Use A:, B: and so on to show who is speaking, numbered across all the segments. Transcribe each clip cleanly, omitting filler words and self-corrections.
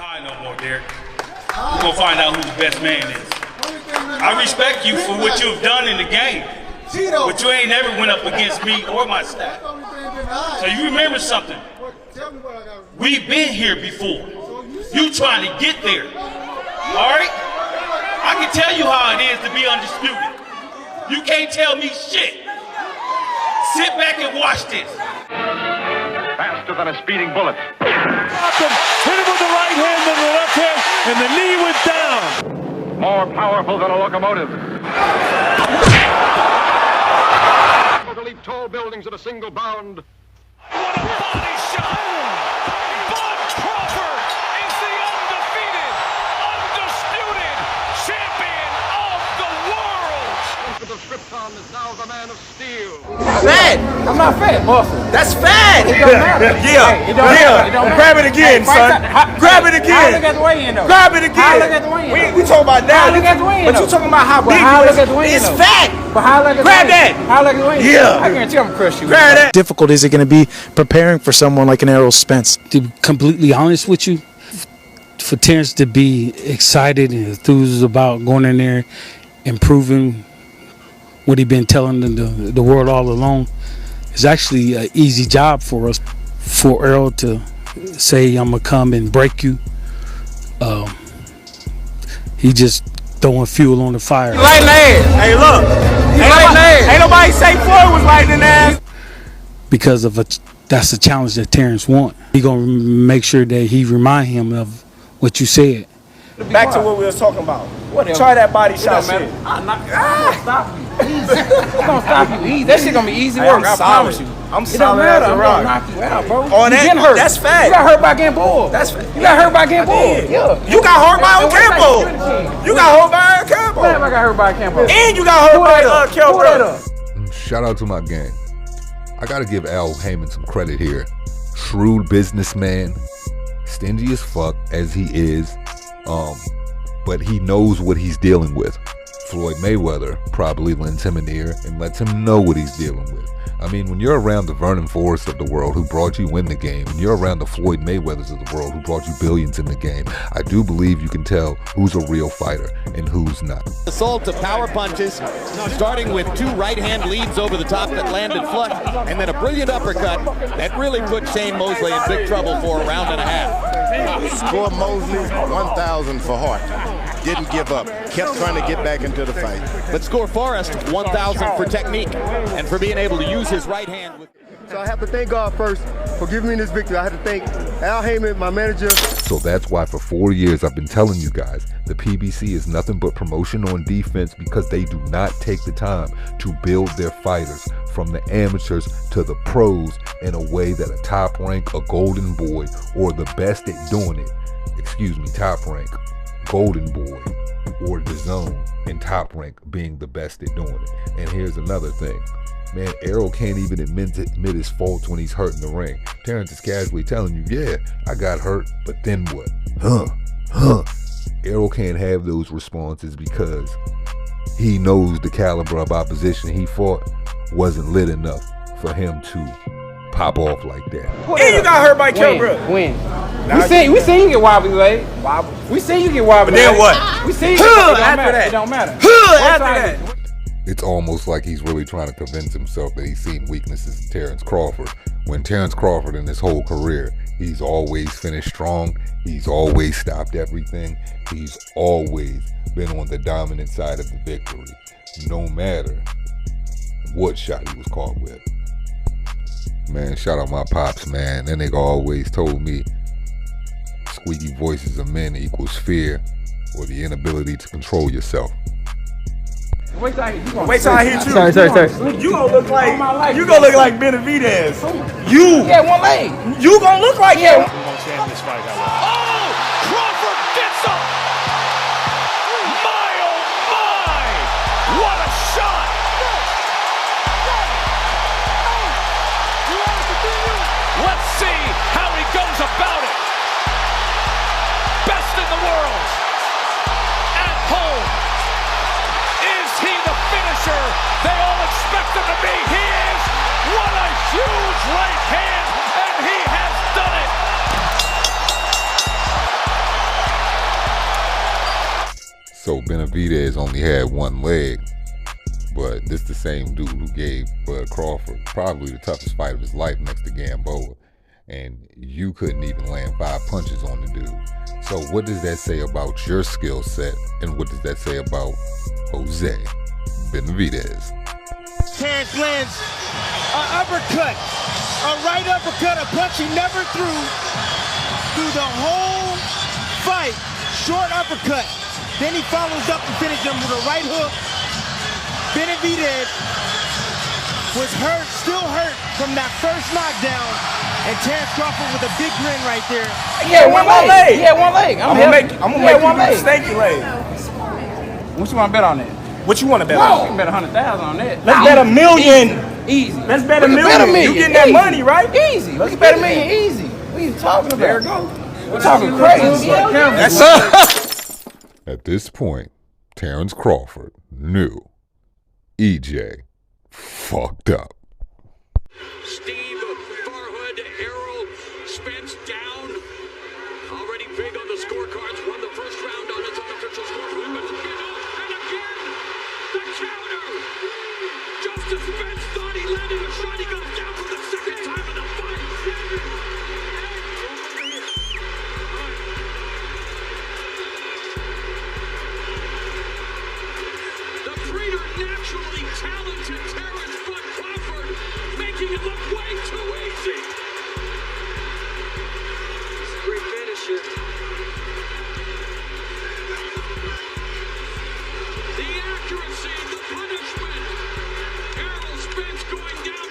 A: high no more, Derek. We're going to find out who the best man is. I respect you for what you've done in the game, but you ain't never went up against me or my staff. So you remember something. We've been here before. You trying to get there. All right? I can tell you how it is to be undisputed. You can't tell me shit. Sit back and watch this.
B: Faster than a speeding bullet.
C: Hit him with the right hand and the left hand, and the knee went down.
B: More powerful than a locomotive. To leap tall buildings at a single bound.
C: What a body shot! Bob Crawford is the undefeated, undisputed champion of the world!
B: The Krypton is now the man of steel.
D: Fat.
E: I'm not fat, muscle.
D: That's fat.
E: It don't matter.
C: Yeah,
E: It don't matter. It don't matter.
C: Grab it again, son. Grab it
E: How I
C: again.
E: look at the weigh-in, though?
C: Grab it again.
E: How I look at the weigh-in,
C: We talking about now.
E: How I look at the weigh-in,
C: But you
E: though?
C: talking about how
E: But
C: big
E: how I
C: you
E: look at the weigh-in,
C: It's
E: though?
C: fat.
E: But how I look at
C: Grab
E: the
C: that.
E: How I look at the weigh-in?
C: Yeah.
E: I guarantee I'm gonna crush you.
C: Grab that.
F: Difficult is it going to be preparing for someone like an Errol Spence?
G: To be completely honest with you, for Terrence to be excited and enthused about going in there and proving what he's been telling the world all along, is actually an easy job for us. For Errol to say, I'm going to come and break you, he just throwing fuel on the fire.
C: Lighting ass. Hey, look. Ain't nobody say Floyd was lighting ass.
G: Because of that's a challenge that Terrence wants. He going to make sure that he remind him of what you said.
C: Back to what we was talking about.
E: Whatever.
C: Try that body shot shit.
E: I'm gonna stop you. Easy. I'm gonna stop you. Easy. That shit gonna be easy work. I promise you.
C: I'm
E: It don't
C: solid
E: matter.
C: as a
E: I'm
C: rock.
E: gonna knock you out, bro.
C: Oh,
E: You
C: that-
E: been hurt.
C: that's fat.
E: You got hurt by getting bored.
C: That's fat.
E: You got hurt by getting bored. Yeah.
C: You got hurt by
E: And
C: Ocampo.
E: what's that?
C: You got hurt by
E: Damn, I
C: Ocampo.
E: got hurt by Campo.
C: And you got hurt
E: Pull
C: by
E: that up.
C: Kelvin.
E: Pull that up.
H: Shout out to my gang. I gotta give Al Heyman some credit here. Shrewd businessman, stingy as fuck as he is, but he knows what he's dealing with. Floyd Mayweather probably lends him an ear and lets him know what he's dealing with. I mean, when you're around the Vernon Forrest of the world who brought you in the game, and you're around the Floyd Mayweathers of the world who brought you billions in the game, I do believe you can tell who's a real fighter and who's not.
I: Sold to power punches, starting with two right-hand leads over the top that landed flush, and then a brilliant uppercut that really put Shane Mosley in big trouble for a round and a half.
J: Score Mosley 1,000 for Hart. Didn't give up. Kept trying to get back into the fight.
I: But Score Forrest 1,000 for technique and for being able to use his right hand.
J: So I have to thank God first for giving me this victory. I have to thank Al Heyman, my manager.
H: So that's why for 4 years I've been telling you guys, the PBC is nothing but promotion on defense, because they do not take the time to build their fighters from the amateurs to the pros in a way that a top rank, a golden boy, or the best at doing it, top rank, golden boy, or the zone, and top rank being the best at doing it. And here's another thing. Man, Errol can't even admit his faults when he's hurt in the ring. Terrence is casually telling you, yeah, I got hurt, but then what? Errol can't have those responses because he knows the caliber of opposition he fought wasn't lit enough for him to pop off like that.
C: And you got hurt by Kelvin.
E: Win. We seen you get wobbly leg. We seen you get wobbly
C: But then
E: leg.
C: what?
E: We seen you.
C: After
E: It don't matter.
C: that.
H: It's almost like he's really trying to convince himself that he's seen weaknesses in Terrence Crawford, when Terrence Crawford in his whole career, he's always finished strong, he's always stopped everything, he's always been on the dominant side of the victory, no matter what shot he was caught with. Man, shout out my pops, man. That nigga always told me squeaky voices of men equals fear or the inability to control yourself.
E: Wait till I hit you.
C: Sorry.
E: Sorry.
C: You gonna look like Benavidez. You.
E: Yeah, one leg.
C: You gonna look like him. Oh, Crawford gets up. My oh my! What a shot! Let's see how he goes about it. Best in the world. At home. Is he the finisher they all expect him to be? He is. What a huge right hand, and he has done it.
H: So Benavidez only had one leg, but this the same dude who gave Bud Crawford probably the toughest fight of his life next to Gamboa, and you couldn't even land 5 punches on the dude. So what does that say about your skill set, and what does that say about Jose Benavidez?
D: Terrence lands an uppercut, a right uppercut, a punch he never threw through the whole fight. Short uppercut. Then he follows up and finishes him with a right hook. Benavidez was hurt, still hurt from that first knockdown. And Terrence Crawford with a big grin right there.
E: Yeah, one leg. Yeah, one leg. I'm gonna make
K: one leg. Steaky leg.
E: What you want to bet on that?
K: What you want to bet on?
E: You can bet 100,000 on that.
K: Let's bet $1 million.
E: Easy.
K: Let's bet $1 million. You getting that money, right?
E: Easy. Let's bet $1 million. Easy. What are you talking about?
K: There it go.
E: We're talking crazy.
K: That's up.
H: At this point, Terrence Crawford knew EJ fucked up.
B: Steve, Farhood, Errol, Spence down. Already big on the scorecards. Won the first round on its unofficial scoreboard. And again, the counter. Just as Spence thought he landed a shot, he goes down for the second time in the fight. The breeder naturally talented Terrence Bud Crawford, making it look way too easy. Great finisher. The accuracy, the punishment. Errol Spence going down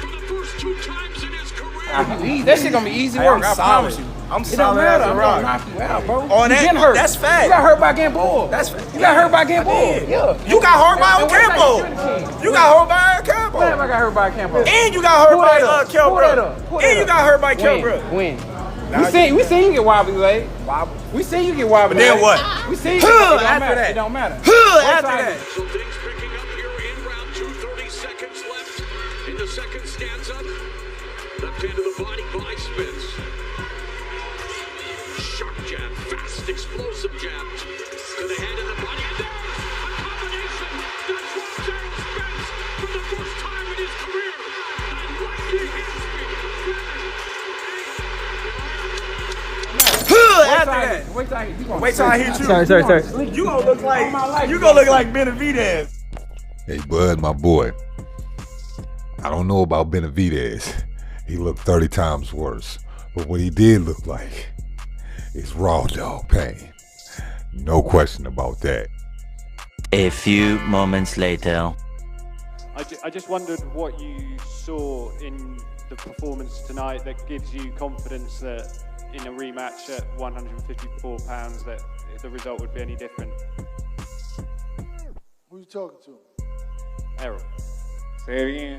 B: for the first 2 times in his career.
E: That shit gonna be easy work. I promise you.
K: I'm
E: It don't
K: solid
E: matter.
K: as a
E: I'm
K: rock.
E: gonna knock you out, bro.
K: On
E: You
K: that,
E: getting hurt.
K: that's fact.
E: You got hurt by Gamboa.
K: That's fact.
E: You got hurt by Gamboa. Yeah.
K: You got hurt by
E: And
K: Ocampo. You got hurt by
E: When
K: Ocampo.
E: have I got hurt by Campo?
K: And you got hurt by Kelbrook.
E: Pull that
K: And you
E: up.
K: got hurt by Kelbrook.
E: When? We seen you get wobbly leg. We seen you get wobbly
K: But then
E: leg.
K: what?
E: We seen you.
K: After that.
E: It don't matter.
K: After that.
B: So things picking up here in round 2, 30 seconds left in the second stanza. Left hand to the body by Spence. Sharp jab, fast, explosive jab to the head and the body. And there's a combination that drops Errol Spence for the first time in his career. And right to his
K: Wait till I hit you.
E: Sorry.
K: You gonna look like Benavidez.
H: Hey, Bud, my boy. I don't know about Benavidez. He looked 30 times worse. But what he did look like is raw dog pain. No question about that.
L: A few moments later.
M: I just wondered what you saw in the performance tonight that gives you confidence that in a rematch at 154 pounds that the result would be any different.
N: Who you talking to?
M: Errol.
K: Say it again.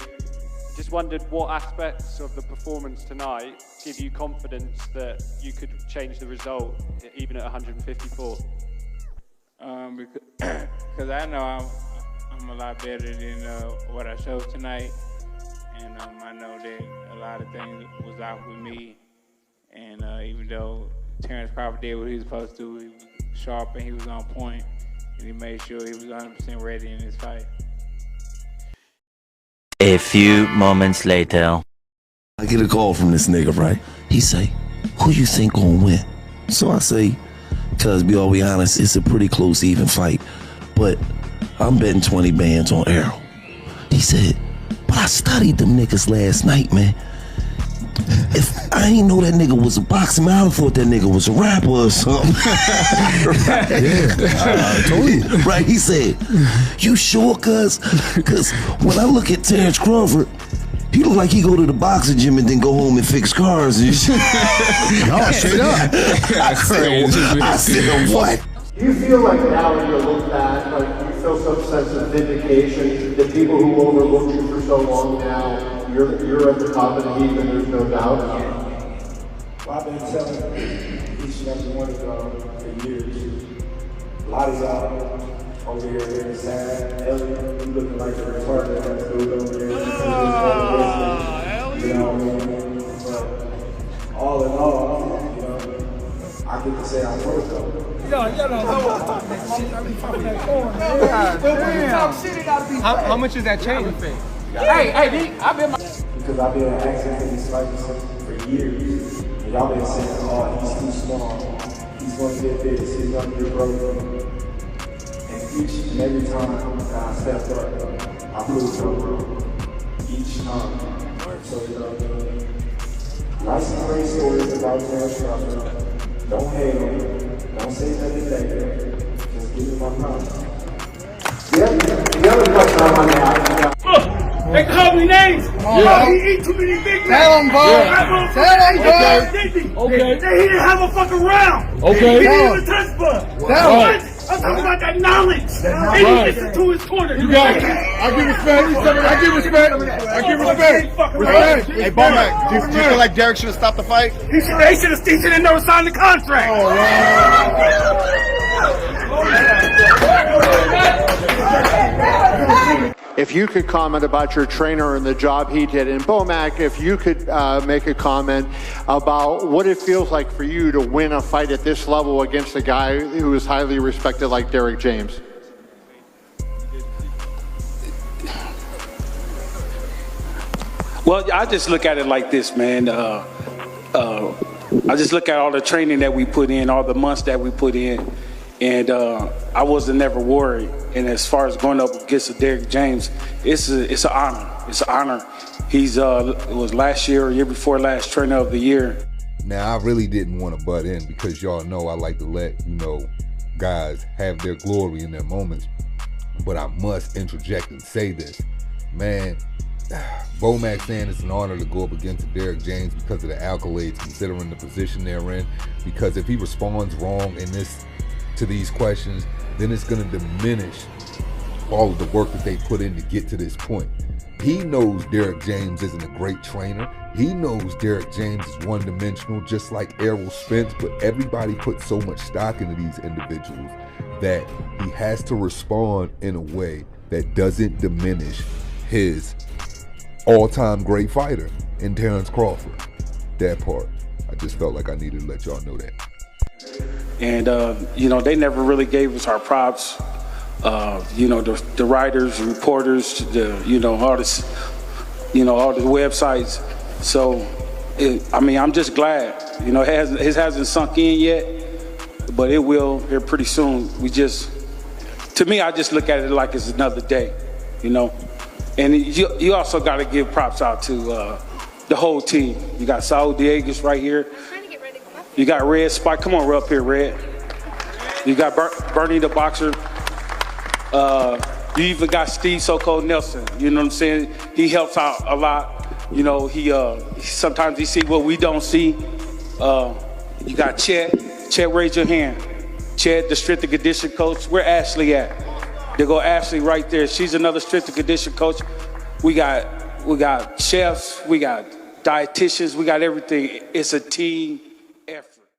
M: Just wondered what aspects of the performance tonight give you confidence that you could change the result even at 154.
O: Because I know I'm a lot better than what I showed tonight, and I know that a lot of things was out with me, and even though Terrence Crawford did what he was supposed to, he was sharp and he was on point, and he made sure he was 100% ready in his fight.
L: A few moments later.
P: I get a call from this nigga, right? He say, who you think gonna win? So I say, cuz be all be honest, it's a pretty close even fight, but I'm betting 20 bands on Errol. He said, but I studied them niggas last night, man. If I ain't know that nigga was a boxing man, I thought that nigga was a rapper or something. I told you. Right, he said, you sure, cuz? Cuz when I look at Terrence Crawford, he look like he go to the boxing gym and then go home and fix cars and shit.
N: No, straight up.
P: I said, what?
Q: Do you feel like now when you look back, like you feel some sense of vindication that people who overlooked you for so long now, you're at the top of the heap and there's no doubt?
R: Well, I've been telling each and every one of y'all for years. Lottie's out over here very sad. Elliot, you looking like a retarded ass dude over there. You know what I mean? But all in all, you know, I get to say I work though.
E: How much is that change? Hey, D, I've been.
R: Because I've been asking for these fights for years. And y'all been saying, oh, he's too small. He's going to get this. He's going to get broken. And each and every time that I stepped up, I proved them wrong. Each time. So, you know what I mean? Write some great stories about Terrence Crawford. Don't hate him. Don't say nothing negative. Just give me my promise. The other question I want to ask.
A: They call me names.
R: Yeah.
A: He eat too many big names.
R: Tell him, boy.
A: Tell him, boy. Okay. He didn't have a fucking round.
R: Okay.
A: He didn't even touch bud.
R: Tell him.
A: I'm talking about that knowledge. And he listen to his corner.
R: You got it. I give respect. I give respect. I give respect. Respect.
J: Hey, Bomac, do you feel like Derek should have stopped the fight?
A: They should have never signed the contract.
J: Oh,
Q: If you could comment about your trainer and the job he did, and Bomac, if you could make a comment about what it feels like for you to win a fight at this level against a guy who is highly respected like Derek James.
G: Well, I just look at it like this, man. I just look at all the training that we put in, all the months that we put in, and I wasn't never worried. And as far as going up against Derek James, it's an honor. It's an honor. He's it was last year or year before last trainer of the year.
H: Now, I really didn't want to butt in because y'all know I like to let, guys have their glory in their moments. But I must interject and say this. Man, Bomac saying it's an honor to go up against Derek James because of the accolades, considering the position they're in. Because if he responds wrong to these questions, then it's going to diminish all of the work that they put in to get to this point. He knows Derek James isn't a great trainer. He knows Derek James is one-dimensional, just like Errol Spence, but everybody puts so much stock into these individuals that he has to respond in a way that doesn't diminish his all-time great fighter in Terrence Crawford. That part, I just felt like I needed to let y'all know that.
G: And, they never really gave us our props. The writers, the reporters, all the websites. So, I'm just glad. It hasn't sunk in yet, but it will here pretty soon. To me, I just look at it like it's another day, And you also got to give props out to the whole team. You got Saul Dieguez right here. You got Red Spike. Come on, up here, Red. You got Bernie the boxer. You even got Steve So-Called Nelson. You know what I'm saying? He helps out a lot. He sometimes he see what we don't see. You got Chet. Chet, raise your hand. Chet, the strength and condition coach. Where Ashley at? There go Ashley right there. She's another strength and condition coach. We got chefs. We got dietitians. We got everything. It's a team